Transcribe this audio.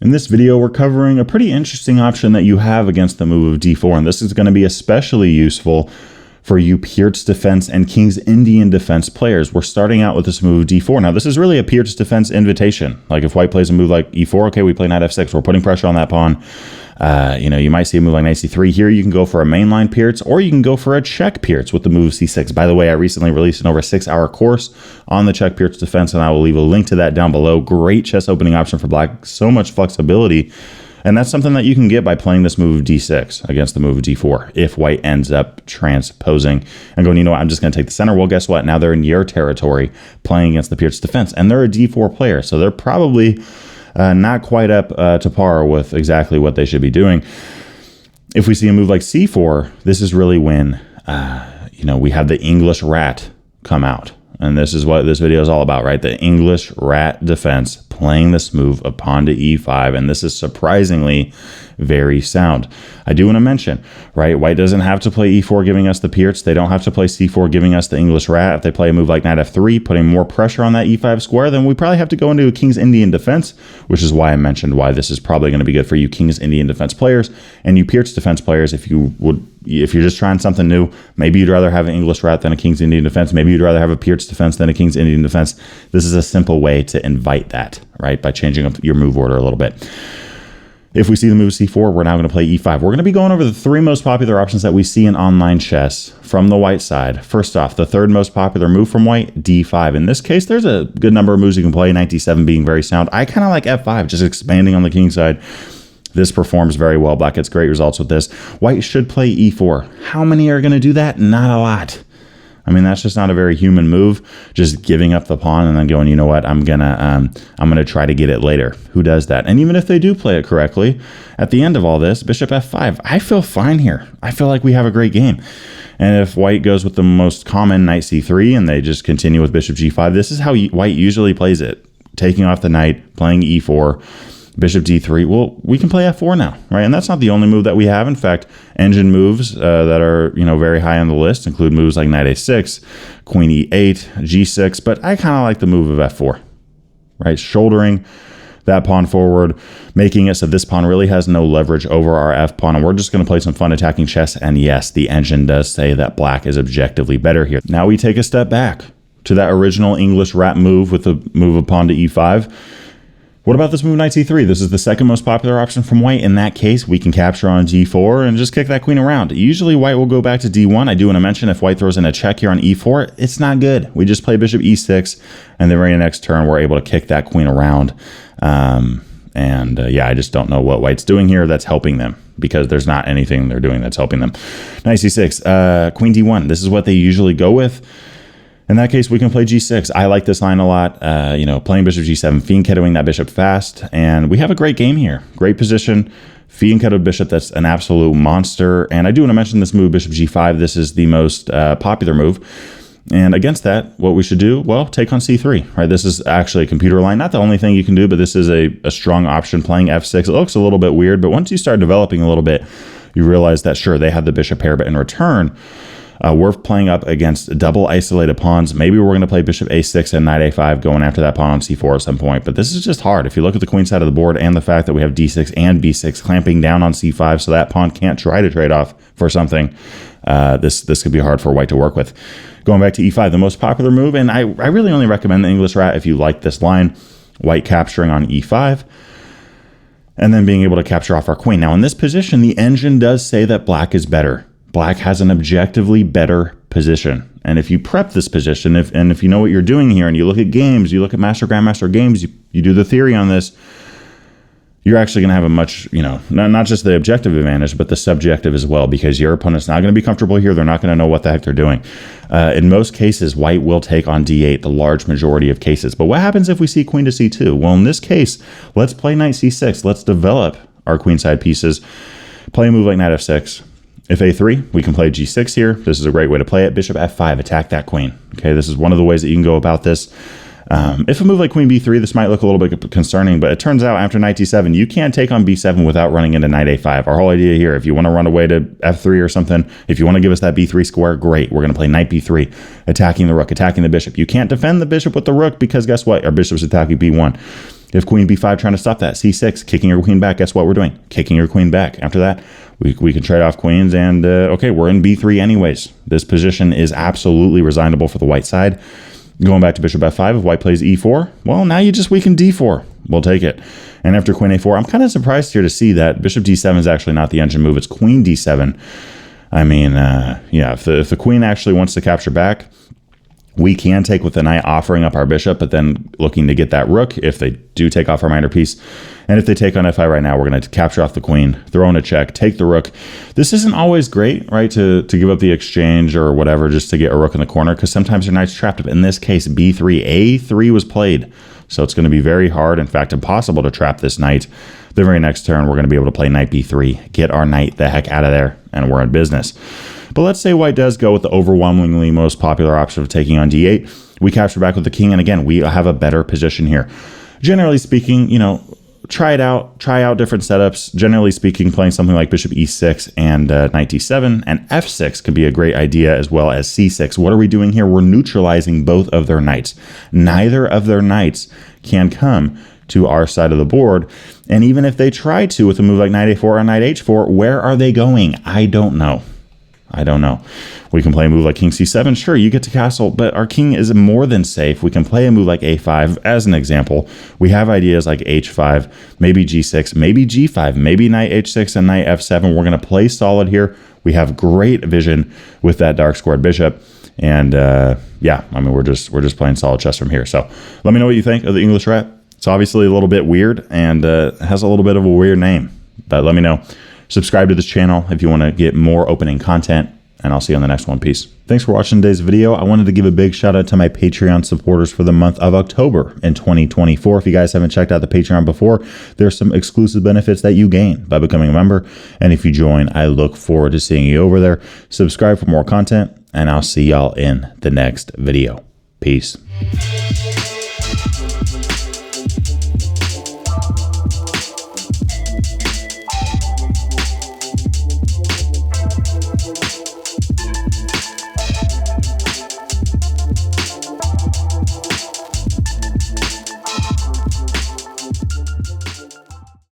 In this video, we're covering a pretty interesting option that you have against the move of d4, and this is going to be especially useful for you Pirc Defense and King's Indian Defense players. We're starting out with this move of d4. Now, this is really a Pirc Defense invitation. Like if white plays a move like e4, okay, we play knight f6, we're putting pressure on that pawn. You might see a move like knight c3 here. You can go for a mainline Pirc, or you can go for a Czech Pirc with the move c6. By the way, I recently released an over 6-hour course on the Czech Pirc Defense, and I will leave a link to that down below. Great chess opening option for black. So much flexibility. And that's something that you can get by playing this move of d6 against the move of d4 if white ends up transposing and going, you know what, I'm just going to take the center. Well, guess what? Now they're in your territory playing against the Pirc Defense, and they're a d4 player, so they're probably not quite up to par with exactly what they should be doing. If we see a move like c4, this is really when we have the English rat come out. And this is what this video is all about, right? The English rat defense, playing this move of pawn to e5, and this is surprisingly very sound. I do want to mention, right, white doesn't have to play e4 giving us the Pirc. They don't have to play c4 giving us the English rat. If they play a move like knight f3, putting more pressure on that e5 square, then we probably have to go into a King's Indian Defense, which is why I mentioned why this is probably going to be good for you King's Indian Defense players and you Pirc Defense players. If you're just trying something new, maybe you'd rather have an English rat than a King's Indian Defense. Maybe you'd rather have a Pirc Defense than a King's Indian Defense. This is a simple way to invite that, right? By changing up your move order a little bit. If we see the move c4, we're now going to play e5. We're going to be going over the 3 most popular options that we see in online chess from the white side. First off, the 3rd most popular move from white, d5. In this case, there's a good number of moves you can play, knight d7 being very sound. I kind of like f5, just expanding on the king side. This performs very well. Black gets great results with this. White should play e4. How many are going to do that? Not a lot. I mean, that's just not a very human move, just giving up the pawn and then going, you know what, I'm gonna try to get it later. Who does that? And even if they do play it correctly, at the end of all this, bishop f5, I feel fine here. I feel like we have a great game. And if white goes with the most common knight c3 and they just continue with bishop g5, this is how white usually plays it. Taking off the knight, playing e4, bishop d3. Well, we can play f4 now, right? And that's not the only move that we have. In fact, engine moves that are very high on the list include moves like knight a6, queen e8, g6. But I kind of like the move of f4, right? Shouldering that pawn forward, making it so this pawn really has no leverage over our f pawn, and we're just going to play some fun attacking chess. And yes, the engine does say that black is objectively better here. Now we take a step back to that original English rat move with the move of pawn to e5. What about this move knight c3? This is the 2nd most popular option from white. In that case, we can capture on d4 and just kick that queen around. Usually white will go back to d1. I do want to mention if white throws in a check here on e4, it's not good. We just play bishop e6, and then right in the next turn, we're able to kick that queen around. I just don't know what white's doing here that's helping them, because there's not anything they're doing that's helping them. Knight c6, queen d1. This is what they usually go with. In that case, we can play g6. I like this line a lot. Playing bishop g7, fianchettoing that bishop fast, and we have a great game here. Great position. Fianchettoed bishop, that's an absolute monster. And I do want to mention this move, bishop g5. This is the most popular move. And against that, what we should do, well, take on c3, right? This is actually a computer line. Not the only thing you can do, but this is a strong option. Playing f6, it looks a little bit weird, but once you start developing a little bit, you realize that, sure, they have the bishop pair, but in return, we're playing up against double isolated pawns. Maybe we're going to play bishop a6 and knight a5 going after that pawn on c4 at some point. But this is just hard. If you look at the queen side of the board and the fact that we have d6 and b6 clamping down on c5 so that pawn can't try to trade off for something, this could be hard for white to work with. Going back to e5, the most popular move, and I really only recommend the English rat if you like this line, white capturing on e5, and then being able to capture off our queen. Now in this position, the engine does say that black is better. Black has an objectively better position. And if you prep this position, if you know what you're doing here, and you look at games, you look at Master Grandmaster games, you do the theory on this, you're actually going to have a much, not just the objective advantage, but the subjective as well, because your opponent's not going to be comfortable here. They're not going to know what the heck they're doing. In most cases, white will take on d8, the large majority of cases. But what happens if we see queen to c2? Well, in this case, let's play knight c6. Let's develop our queenside pieces. Play a move like knight f6. If a3, we can play g6 here. This is a great way to play it. Bishop f5, attack that queen. Okay, this is one of the ways that you can go about this. If a move like queen b3, this might look a little bit concerning, but it turns out after knight d7, you can't take on b7 without running into knight a5. Our whole idea here, if you want to run away to f3 or something, if you want to give us that b3 square, great. We're going to play knight b3, attacking the rook, attacking the bishop. You can't defend the bishop with the rook because guess what? Our bishop's attacking b1. If queen b5 trying to stop that, c6, kicking your queen back. Guess what we're doing? Kicking your queen back. After that, we can trade off queens, and okay, we're in b3 anyways. This position is absolutely resignable for the white side. Going back to bishop f5, if white plays e4, well, now you just weaken d4. We'll take it. And after queen a4, I'm kind of surprised here to see that bishop d7 is actually not the engine move. It's queen d7. I mean, yeah, if the queen actually wants to capture back, we can take with the knight, offering up our bishop, but then looking to get that rook if they do take off our minor piece. And if they take on f5 right now, we're going to capture off the queen, throw in a check, take the rook. This isn't always great, right, to give up the exchange or whatever just to get a rook in the corner, because sometimes your knight's trapped up. In this case, b3, a3 was played. So it's going to be very hard, in fact, impossible to trap this knight. The very next turn, we're going to be able to play knight b3, get our knight the heck out of there, and we're in business. But let's say white does go with the overwhelmingly most popular option of taking on d8. We capture back with the king, and again, we have a better position here. Generally speaking, you know, try out different setups. Generally speaking, playing something like bishop e6 and knight d7 and f6 could be a great idea, as well as c6. What are we doing here? We're neutralizing both of their knights. Neither of their knights can come to our side of the board. And even if they try to with a move like knight a4 or knight h4, where are they going? I don't know. We can play a move like king c7. Sure, you get to castle, but our king is more than safe. We can play a move like a5 as an example. We have ideas like h5, maybe g6, maybe g5, maybe knight h6 and knight f7. We're going to play solid here. We have great vision with that dark squared bishop. And yeah, I mean, we're just playing solid chess from here. So let me know what you think of the English route. It's obviously a little bit weird and has a little bit of a weird name, but let me know. Subscribe to this channel if you want to get more opening content, and I'll see you on the next one. Peace. Thanks for watching today's video. I wanted to give a big shout out to my Patreon supporters for the month of October in 2024. If you guys haven't checked out the Patreon before, there's some exclusive benefits that you gain by becoming a member. And if you join, I look forward to seeing you over there. Subscribe for more content, and I'll see y'all in the next video. Peace.